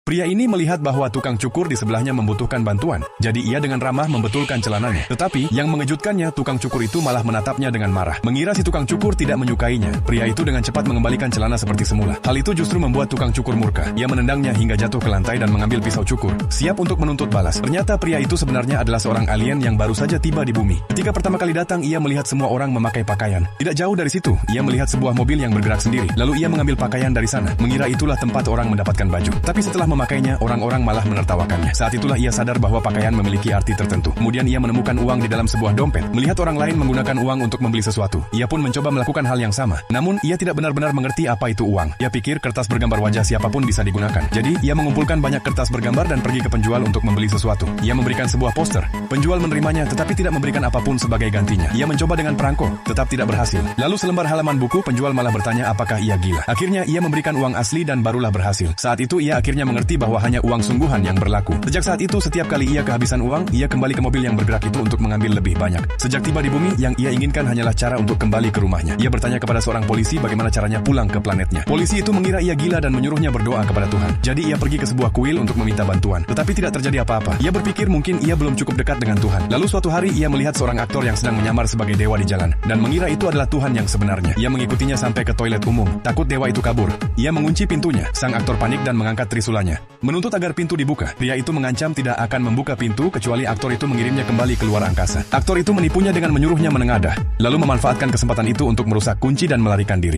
Pria ini melihat bahwa tukang cukur di sebelahnya membutuhkan bantuan, jadi ia dengan ramah membetulkan celananya. Tetapi, yang mengejutkannya, tukang cukur itu malah menatapnya dengan marah. Mengira si tukang cukur tidak menyukainya, pria itu dengan cepat mengembalikan celana seperti semula. Hal itu justru membuat tukang cukur murka. Ia menendangnya hingga jatuh ke lantai dan mengambil pisau cukur, siap untuk menuntut balas. Ternyata pria itu sebenarnya adalah seorang alien yang baru saja tiba di bumi. Ketika pertama kali datang, ia melihat semua orang memakai pakaian. Tidak jauh dari situ, ia melihat sebuah mobil yang bergerak sendiri. Lalu ia mengambil pakaian dari sana, mengira itulah tempat orang mendapatkan baju. Tapi setelah memakainya, orang-orang malah menertawakannya. Saat itulah ia sadar bahwa pakaian memiliki arti tertentu. Kemudian ia menemukan uang di dalam sebuah dompet. Melihat orang lain menggunakan uang untuk membeli sesuatu, ia pun mencoba melakukan hal yang sama. Namun, ia tidak benar-benar mengerti apa itu uang. Ia pikir kertas bergambar wajah siapapun bisa digunakan. Jadi, ia mengumpulkan banyak kertas bergambar dan pergi ke penjual untuk membeli sesuatu. Ia memberikan sebuah poster. Penjual menerimanya tetapi tidak memberikan apapun sebagai gantinya. Ia mencoba dengan perangko, tetap tidak berhasil. Lalu selembar halaman buku, penjual malah bertanya apakah ia gila. Akhirnya, ia memberikan uang asli dan barulah berhasil. Saat itu, ia akhirnya mengerti bahwa hanya uang sungguhan yang berlaku. Sejak saat itu, setiap kali ia kehabisan uang, ia kembali ke mobil yang bergerak itu untuk mengambil lebih banyak. Sejak tiba di bumi, yang ia inginkan hanyalah cara untuk kembali ke rumahnya. Ia bertanya kepada seorang polisi bagaimana caranya pulang ke planetnya. Polisi itu mengira ia gila dan menyuruhnya berdoa kepada Tuhan. Jadi ia pergi ke sebuah kuil untuk meminta bantuan. Tetapi tidak terjadi apa-apa. Ia berpikir mungkin ia belum cukup dekat dengan Tuhan. Lalu suatu hari ia melihat seorang aktor yang sedang menyamar sebagai dewa di jalan, dan mengira itu adalah Tuhan yang sebenarnya. Ia mengikutinya sampai ke toilet umum. Takut dewa itu kabur, ia mengunci pintunya. Sang aktor panik dan mengangkat trisulanya, menuntut agar pintu dibuka. Pria itu mengancam tidak akan membuka pintu kecuali aktor itu mengirimnya kembali ke luar angkasa. Aktor itu menipunya dengan menyuruhnya menengadah, lalu memanfaatkan kesempatan itu untuk merusak kunci dan melarikan diri.